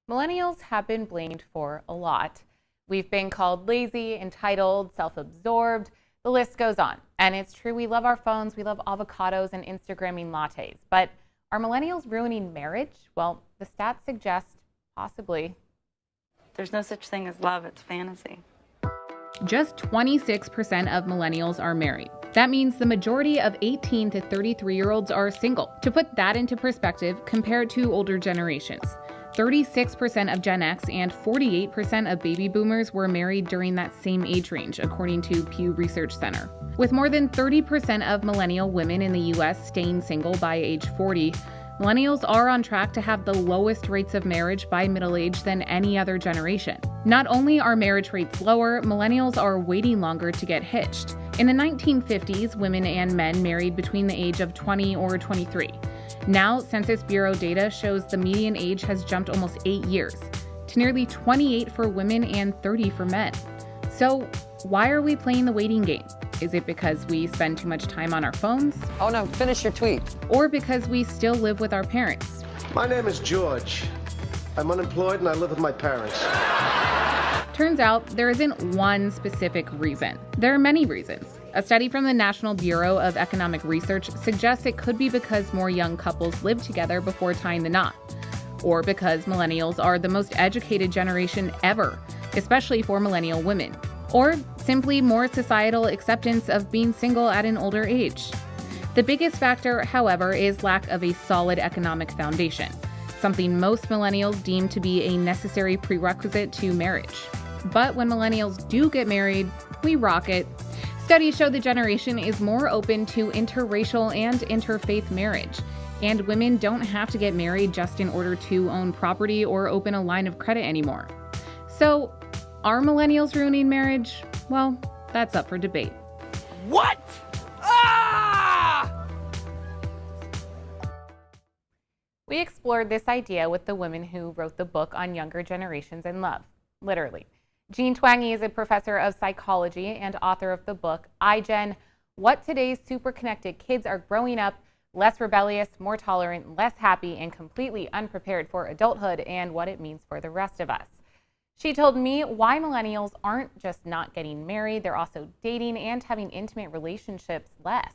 Millennials have been blamed for a lot. We've been called lazy, entitled, self-absorbed. The list goes on. And it's true, we love our phones, we love avocados and Instagramming lattes. But are millennials ruining marriage? Well, the stats suggest possibly. There's no such thing as love, it's fantasy. Just 26% of millennials are married. That means the majority of 18 to 33-year-olds are single. To put that into perspective, compared to older generations, 36% of Gen X and 48% of baby boomers were married during that same age range, according to Pew Research Center. With more than 30% of millennial women in the U.S. staying single by age 40, millennials are on track to have the lowest rates of marriage by middle age than any other generation. Not only are marriage rates lower, millennials are waiting longer to get hitched. In the 1950s, women and men married between the age of 20 or 23. Now, Census Bureau data shows the median age has jumped almost 8 years, to nearly 28 for women and 30 for men. So, why are we playing the waiting game? Is it because we spend too much time on our phones? Oh no, finish your tweet. Or because we still live with our parents? My name is George. I'm unemployed and I live with my parents. Turns out there isn't one specific reason. There are many reasons. A study from the National Bureau of Economic Research suggests it could be because more young couples live together before tying the knot, or because millennials are the most educated generation ever, especially for millennial women, or simply more societal acceptance of being single at an older age. The biggest factor, however, is lack of a solid economic foundation, something most millennials deem to be a necessary prerequisite to marriage. But when millennials do get married, we rock it. Studies show the generation is more open to interracial and interfaith marriage, and women don't have to get married just in order to own property or open a line of credit anymore. So, are millennials ruining marriage? Well, that's up for debate. What? Ah! We explored this idea with the women who wrote the book on younger generations and love, literally. Jean Twenge is a professor of psychology and author of the book, iGen, What Today's Super Connected Kids Are Growing Up, Less Rebellious, More Tolerant, Less Happy, and Completely Unprepared for Adulthood and What It Means for the Rest of Us. She told me why millennials aren't just not getting married, they're also dating and having intimate relationships less.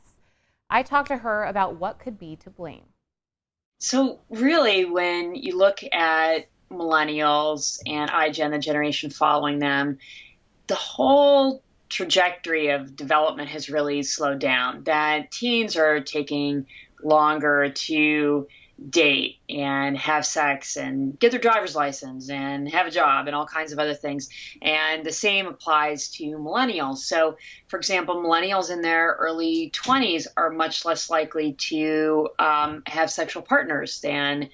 I talked to her about what could be to blame. So really, when you look at millennials and iGen, the generation following them, the whole trajectory of development has really slowed down. That teens are taking longer to date and have sex and get their driver's license and have a job and all kinds of other things. And the same applies to millennials. So, for example, millennials in their early 20s are much less likely to have sexual partners than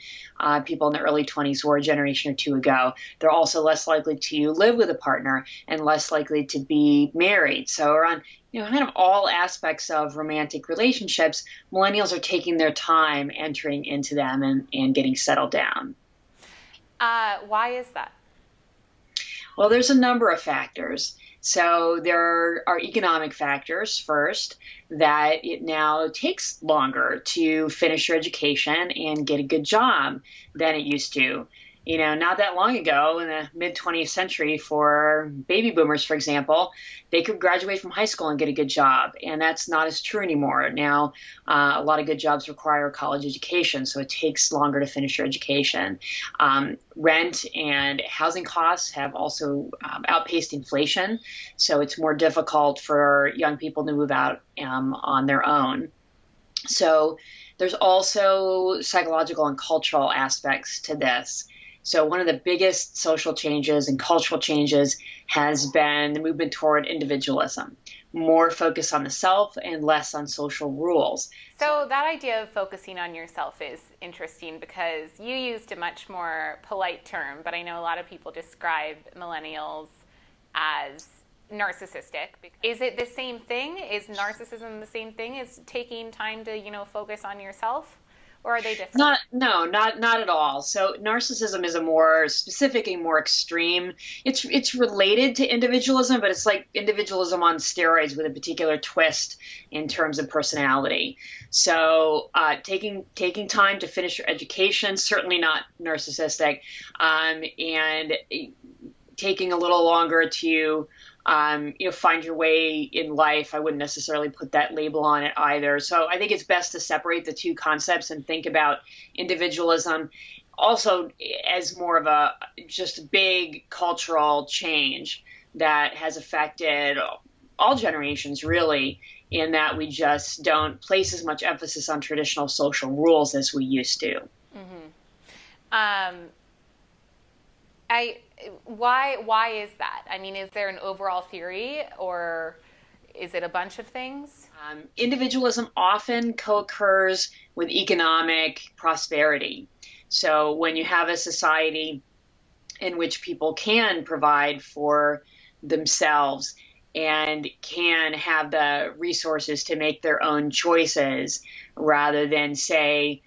people in the early 20s who were a generation or two ago. They're also less likely to live with a partner and less likely to be married. So around kind of all aspects of romantic relationships, millennials are taking their time entering into them and getting settled down. Why is that? Well, there's a number of factors. So there are economic factors first, that it now takes longer to finish your education and get a good job than it used to. Not that long ago, in the mid-20th century, for baby boomers, for example, they could graduate from high school and get a good job. And that's not as true anymore. Now, a lot of good jobs require a college education, so it takes longer to finish your education. Rent and housing costs have also outpaced inflation, so it's more difficult for young people to move out on their own. So there's also psychological and cultural aspects to this. So one of the biggest social changes and cultural changes has been the movement toward individualism, more focus on the self and less on social rules. So that idea of focusing on yourself is interesting because you used a much more polite term, but I know a lot of people describe millennials as narcissistic. Is it the same thing? Is narcissism the same thing as taking time to, focus on yourself? or are they different? Not at all. So narcissism is a more specific and more extreme. It's related to individualism, but it's like individualism on steroids with a particular twist in terms of personality. So taking time to finish your education, certainly not narcissistic, and taking a little longer to find your way in life. I wouldn't necessarily put that label on it either. So I think it's best to separate the two concepts and think about individualism also as more of a just big cultural change that has affected all generations, really, in that we just don't place as much emphasis on traditional social rules as we used to. Why is that? I mean, is there an overall theory, or is it a bunch of things? Individualism often co-occurs with economic prosperity. So when you have a society in which people can provide for themselves and can have the resources to make their own choices rather than, say,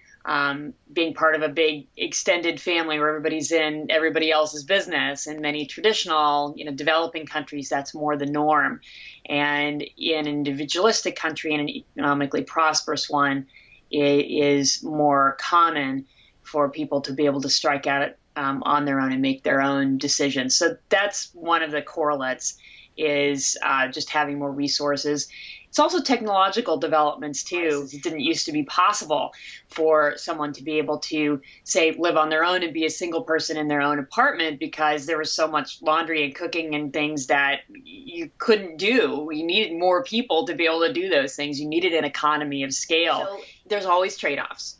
being part of a big extended family where everybody's in everybody else's business. In many traditional, developing countries, that's more the norm. And in an individualistic country and an economically prosperous one, it is more common for people to be able to strike out on their own and make their own decisions. So that's one of the correlates, is just having more resources. It's also technological developments, too. It didn't used to be possible for someone to be able to, say, live on their own and be a single person in their own apartment because there was so much laundry and cooking and things that you couldn't do. You needed more people to be able to do those things. You needed an economy of scale. So there's always trade-offs.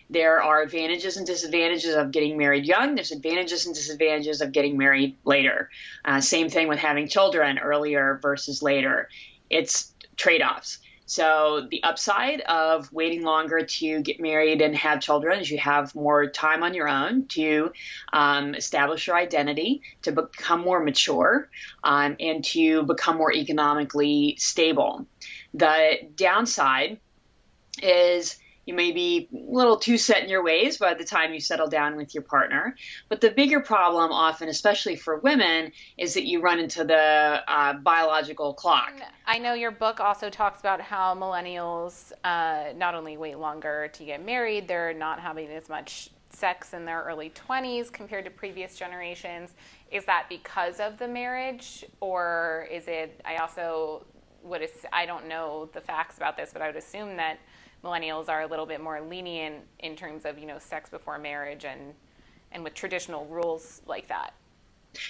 There are advantages and disadvantages of getting married young. There's advantages and disadvantages of getting married later. Same thing with having children earlier versus later. It's trade-offs. So the upside of waiting longer to get married and have children is you have more time on your own to establish your identity, to become more mature, and to become more economically stable. The downside is you may be a little too set in your ways by the time you settle down with your partner. But the bigger problem often, especially for women, is that you run into the biological clock. I know your book also talks about how millennials not only wait longer to get married, they're not having as much sex in their early 20s compared to previous generations. Is that because of the marriage, or is it, I don't know the facts about this, but I would assume that millennials are a little bit more lenient in terms of, sex before marriage and with traditional rules like that.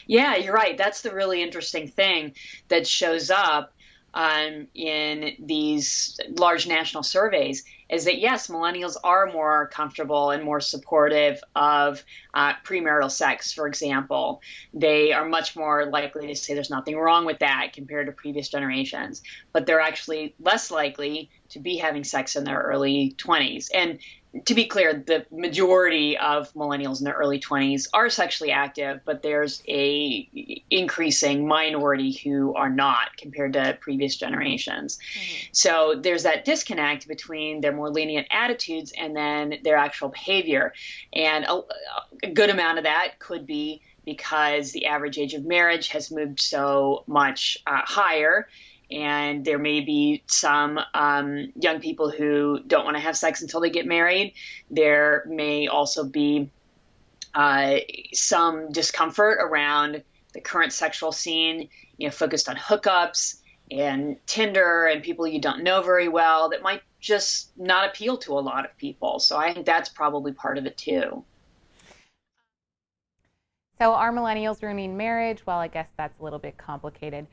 Yeah, you're right. That's the really interesting thing that shows up in these large national surveys, is that, yes, millennials are more comfortable and more supportive of premarital sex, for example. They are much more likely to say there's nothing wrong with that compared to previous generations. But they're actually less likely to be having sex in their early 20s. And to be clear, the majority of millennials in their early 20s are sexually active, but there's a increasing minority who are not compared to previous generations. Mm-hmm. So there's that disconnect between their more lenient attitudes and then their actual behavior. And a good amount of that could be because the average age of marriage has moved so much higher. And there may be some young people who don't want to have sex until they get married. There may also be some discomfort around the current sexual scene, focused on hookups and Tinder and people you don't know very well, that might just not appeal to a lot of people. So I think that's probably part of it too. So are millennials ruining marriage? Well, I guess that's a little bit complicated.